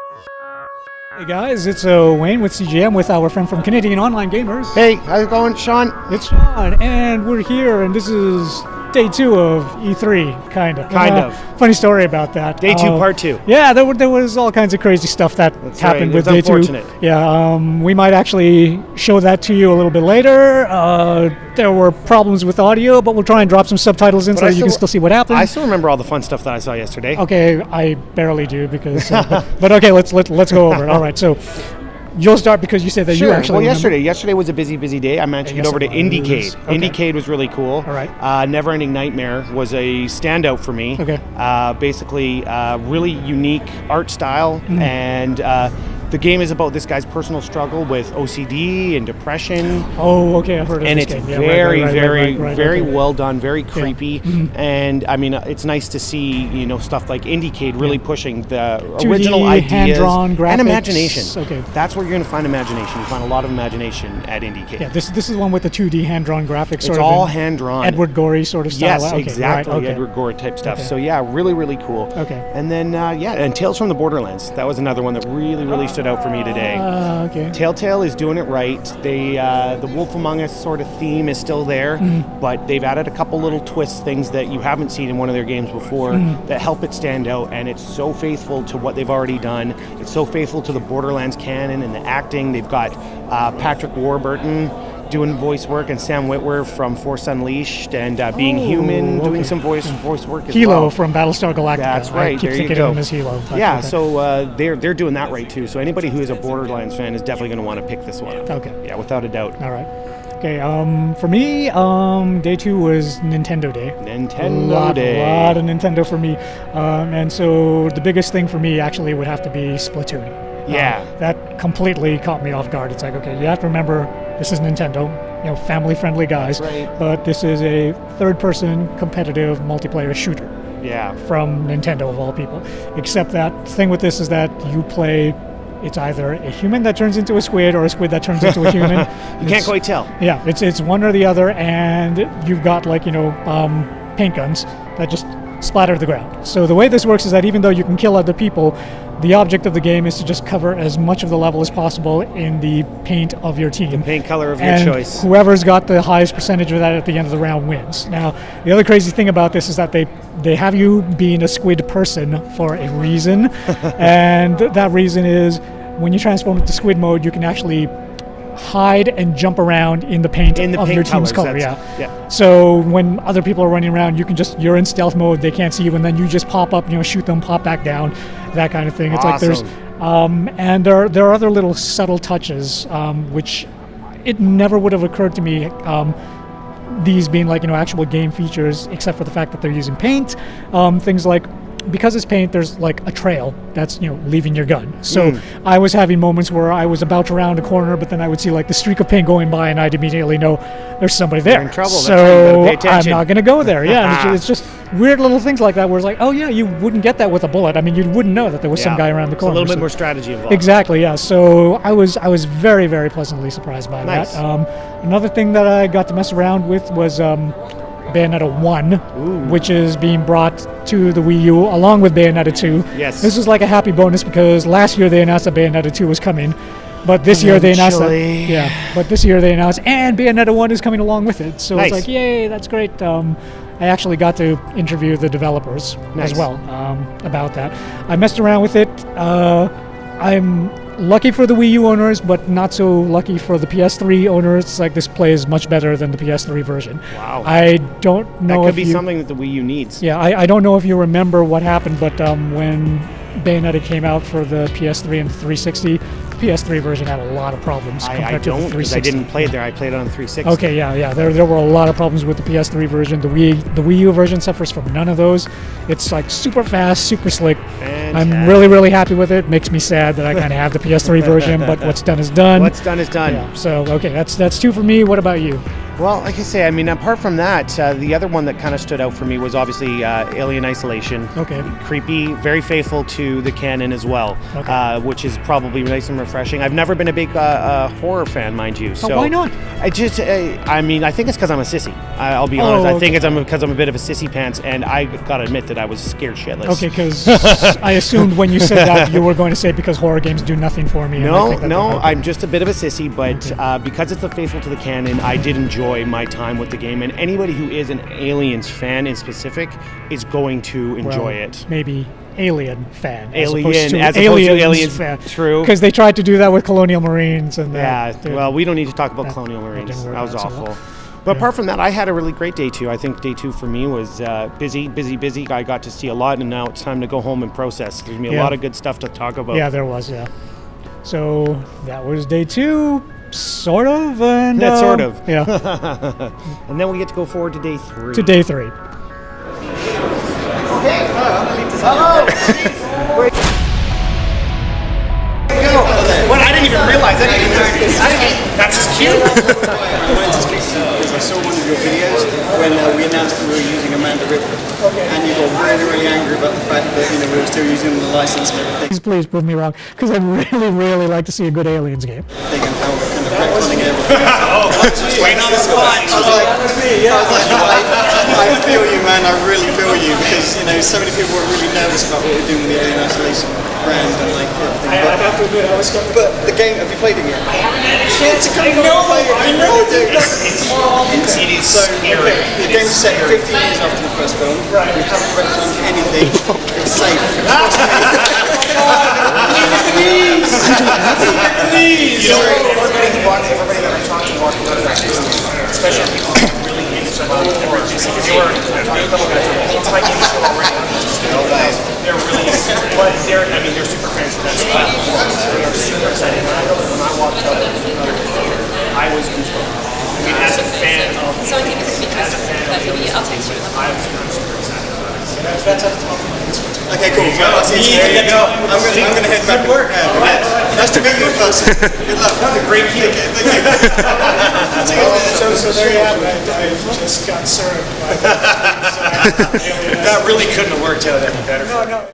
Hey guys, it's Wayne with CGM with our friend from Canadian Online Gamers. Hey, how's it going, Shawn? It's Shawn, and we're here, and this is day 2 of E3, kind of. Funny story about that. Day 2, part 2. Yeah, there was all kinds of crazy stuff that happened with day 2. Unfortunate. Yeah, we might actually show that to you a little bit later. There were problems with audio, but we'll try and drop some subtitles in so you can still see what happened. I still remember all the fun stuff that I saw yesterday. Okay, I barely do because, but okay, let's go over it. All right, so. You'll start because you said that you actually. Well, yesterday was a busy day. I managed to get over to IndieCade. Okay. IndieCade was really cool. All right. Never-Ending Nightmare was a standout for me. Okay. Basically, really unique art style, and the game is about this guy's personal struggle with OCD and depression. Oh, okay, I've heard of and this it's game. very well done, very creepy, and I mean, it's nice to see stuff like IndieCade really pushing the 2D, original ideas hand-drawn graphics. And imagination. Okay, that's where you're going to find imagination. You find a lot of imagination at IndieCade. Yeah, this is the one with the 2D hand-drawn graphics. It's all hand-drawn. Edward Gorey sort of style. Yes, okay, exactly. right, okay. Edward Gorey type stuff. Okay. So yeah, really cool. Okay. And then and Tales from the Borderlands. That was another one that really stood out for me today. Okay. Telltale is doing it right. They the Wolf Among Us sort of theme is still there, but they've added a couple little twists, things that you haven't seen in one of their games before that help it stand out, and it's so faithful to what they've already done. It's so faithful to the Borderlands canon and the acting. They've got Patrick Warburton doing voice work, and Sam Witwer from Force Unleashed and Being Human doing some voice work as Hilo well. from Battlestar Galactica. That's right. I keep thinking of him as Hilo. Yeah, so they're doing that right too. So anybody who is a Borderlands fan is definitely going to want to pick this one up. Okay. Yeah, without a doubt. All right. Okay. For me, day 2 was Nintendo Day. Nintendo Day. A lot of Nintendo for me, and so the biggest thing for me actually would have to be Splatoon. Yeah. That completely caught me off guard. It's like, okay, you have to remember this is Nintendo, family-friendly guys. That's right. But this is a third-person competitive multiplayer shooter. Yeah. From Nintendo of all people. Except that thing with this is that you play, it's either a human that turns into a squid or a squid that turns into a human. You can't quite tell. Yeah, it's one or the other, and you've got paint guns that just splatter the ground. So the way this works is that even though you can kill other people, the object of the game is to just cover as much of the level as possible in the paint of your team. The paint color of your and choice. Whoever's got the highest percentage of that at the end of the round wins. Now, the other crazy thing about this is that they have you being a squid person for a reason, and that reason is when you transform into squid mode, you can actually hide and jump around in the paint of your team's color. Yeah. So when other people are running around, you're in stealth mode. They can't see you, and then you just pop up, shoot them, pop back down, that kind of thing. It's awesome. like there's, and there are other little subtle touches, which it never would have occurred to me. These being actual game features, except for the fact that they're using paint. Things like, because it's paint, there's like a trail that's leaving your gun. So I was having moments where I was about to round a corner, but then I would see the streak of paint going by, and I'd immediately know there's somebody there. You're in trouble. So I'm not going to go there. Yeah, it's just weird little things like that where it's like, oh yeah, you wouldn't get that with a bullet. I mean, you wouldn't know that there was some guy around the corner. It's a little bit more strategy involved. Exactly. Yeah. So I was very, very pleasantly surprised by that. Another thing that I got to mess around with was Bayonetta 1, which is being brought to the Wii U along with Bayonetta 2. Yes. This is like a happy bonus because last year they announced that Bayonetta 2 was coming, but this year they announced and Bayonetta 1 is coming along with it. So It's like, yay, that's great. I actually got to interview the developers as well about that. I messed around with it. I'm lucky for the Wii U owners, but not so lucky for the PS3 owners. It's like this plays much better than the PS3 version. Wow. I don't know that could be something that the Wii U needs. Yeah, I don't know if you remember what happened, but when Bayonetta came out for the PS3 and 360, the PS3 version had a lot of problems compared to the 360. Because I didn't play it there. I played it on the 360. Okay, yeah. There were a lot of problems with the PS3 version. The Wii U version suffers from none of those. It's like super fast, super slick. Fantastic. I'm really happy with it. Makes me sad that I kind of have the PS3 version, but what's done is done. What's done is done. Yeah, so, okay, that's 2 for me. What about you? Well, like I say, I mean, apart from that, the other one that kind of stood out for me was obviously Alien Isolation. Okay. Creepy, very faithful to the canon as well, which is probably nice and refreshing. I've never been a big horror fan, mind you. So why not? I just, I mean, I think it's because I'm a sissy. I'll be honest. I think it's because I'm a bit of a sissy pants, and I gotta admit that I was scared shitless. Okay, because I assumed when you said that you were going to say because horror games do nothing for me. No, I'm just a bit of a sissy, but because it's faithful to the canon, I did enjoy my time with the game, and anybody who is an Aliens fan in specific is going to enjoy it. Maybe Alien fan, as opposed to Aliens fan. True, because they tried to do that with Colonial Marines, and well, we don't need to talk about Colonial Marines. That was awful. But apart from that, I had a really great day 2. I think day 2 for me was busy. I got to see a lot, and now it's time to go home and process. There's going to be a lot of good stuff to talk about. Yeah, there was, So that was day 2. Sort of, and sort of. Yeah. And then we get to go forward to day 3. To day 3. Okay. Hello. What? I didn't even realize that. That's just cute. I saw one of your videos when we announced that we were using Amanda Ripple, and you got really, really angry about the fact that we were still using the license and everything. Please prove me wrong, because I'd really, really like to see a good Aliens game. And how we're kind of retconning everything. Waiting on the spot. I feel you, man. I really feel you, because so many people were really nervous about what we're doing with the Alien Isolation brand and everything. I have to admit, I was skeptical. But the game, have you played it yet? I haven't had a chance to come play it. I know, dude. It is scary. The game's set 15 years after the first film. Right. We haven't retconned anything. It's safe. Please. Everybody that I talked to walking out of that business, especially people who are really into survival horror, it's like any show already. They're really, but they're super fans of that style. They are super excited. And I know that when I walked out of the theater, I was goosebumps. I mean, as a fan of, So I think it's going to be interesting. I'll text you. I'm super excited. Okay, cool. Well, I'm going to head back. Good work. Nice to meet you in person. Good luck. That's a great cue. Thank you. So there you have it. I just got served. That really couldn't have worked out any better. No.